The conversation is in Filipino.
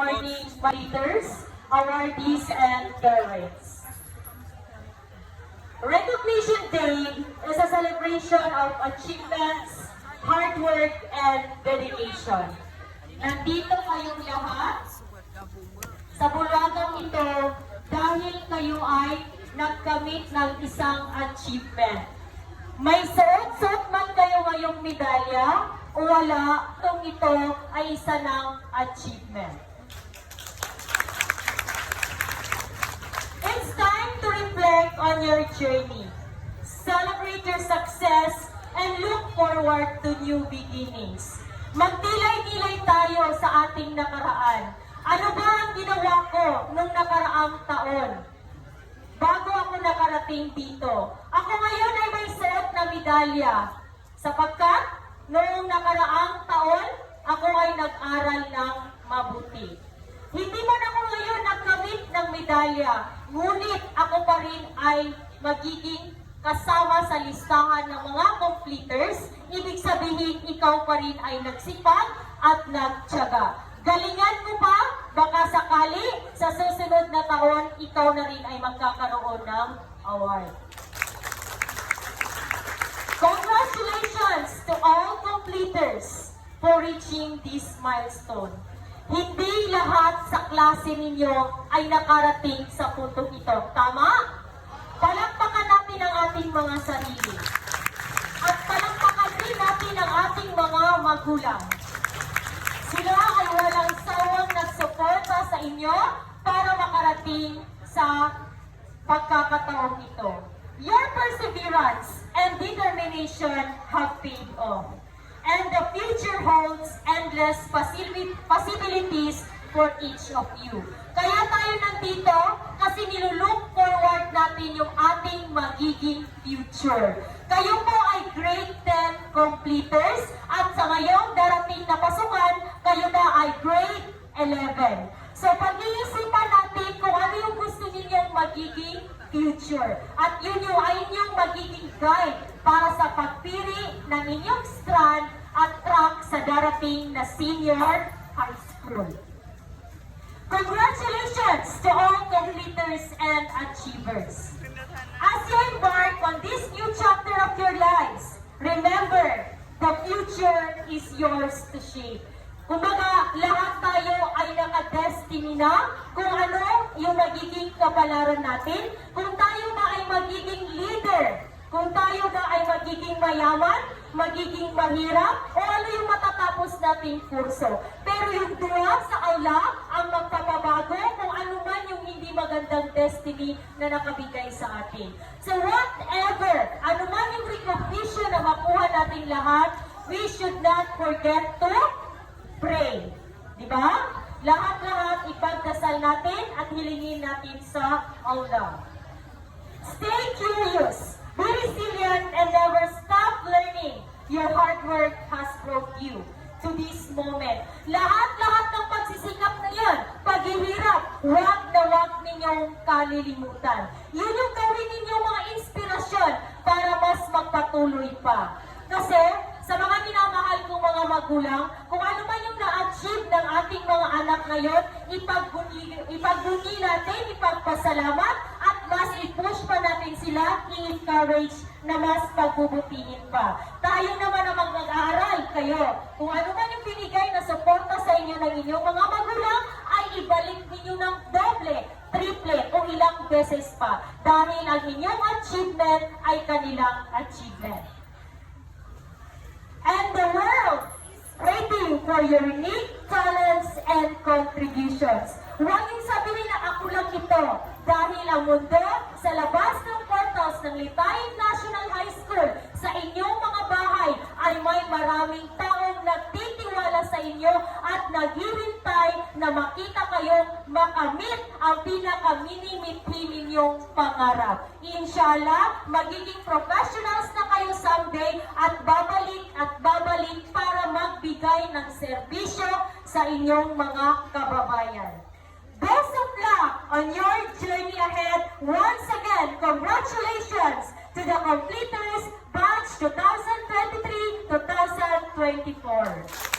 morning, leaders, awardees, and parents. Recognition Day is a celebration of achievements, hard work, and dedication. Nandito kayong lahat sa bulwagang ito dahil kayo ay nagkamit ng isang achievement. May suot-suot man kayo ngayong medalya o wala, ito ay isa ng achievement. It's time to reflect on your journey, celebrate your success, and look forward to new beginnings. Magtilay-tilay tayo sa ating nakaraan. Ano ba ang ginawa ko nung nakaraang taon? Bago ako nakarating dito, ako ngayon ay may suot na medalya. Sapagkat noong nakaraang taon, ako ay nag-aral ng mabuti. Hindi man ako ngayon nagkamit ng medalya, ngunit ako pa rin ay magiging kasama sa listahan ng mga completers. Ibig sabihin, ikaw pa rin ay nagsipag at nagtiyaga. Galingan mo pa, baka sakali sa susunod na taon, ikaw na rin ay magkakaroon ng award. Congratulations to all completers for reaching this milestone. Hindi lahat sa klase ninyo ay nakarating sa puntong ito. Tama? Palakpakan natin ang ating mga sarili. At palakpakan din natin ang ating mga magulang. Sila ay walang sawang nagsuporta sa inyo para makarating sa pagkakataong ito. Your perseverance and determination have paid off. And the future holds endless possibilities for each of you. Kaya tayo nandito kasi nilulook forward natin yung ating magiging future. Kayo po ay grade 10 completers at sa ngayong darating na pasukan, kayo na ay grade 11. So pag-iisipan natin kung ano yung gusto ninyong magiging future. At yun yung ay inyong magiging guide para sa pagpili ng inyong strand at track sa darating na senior high school. Congratulations to all completers and achievers. As you embark on this new chapter of your lives, remember, the future is yours to shape. Kumbaga, lahat tayo ay naka-destiny na kung ano yung magiging kapalaran natin, kung tayo ba ay magiging leader, kung tayo ba ay magiging mayaman, magiging mahirap, o ano yung matatapos nating kurso. Pero yung dua sa aula ang magpapabago kung ano man yung hindi magandang destiny na nakabigay sa atin. So whatever, ano man yung recognition na makuha nating lahat, we should not forget to pray. Diba? Lahat-lahat ipagdasal natin at hilingin natin sa aula. Stay curious, be resilient, and never stop learning. Your hard work has brought you to this moment. Lahat-lahat ng pagsisikap na yan, paghihirap, wag na wag ninyong kalilimutan. Yun yung gawin ninyong mga inspirasyon para mas magpatuloy pa. Kasi sa mga minamahal kong mga magulang, kung ano man yung na-achieve ng ating mga anak ngayon, ipagbunyi natin, ipagpasalamat, at mas i-push pa natin sila, i-encourage na mas pagbubutihin pa. Tayo naman ang mag-aaral kayo. Kung ano man yung binigay na suporta sa inyo ng inyong mga magulang, ay ibalik ninyo ng doble, triple, o ilang beses pa. Dahil ang inyong achievement ay kanilang achievement. And the world is waiting for your unique talents and contributions. Huwag yung sabihin na ako lang ito, dahil ang mundo sa labas ng portals ng Litayin National High School sa inyong mga bahay ay may maraming taong nagtitiwala sa inyo at naghihintay na makita kayong makamit ang pinaka-mini-mithi ninyong pangarap. Inshallah, magiging professionals na kayo someday at babalik para magbigay ng serbisyo sa inyong mga kababayan. Best of luck on your journey ahead. Once again, congratulations to the completers batch 2023-2024.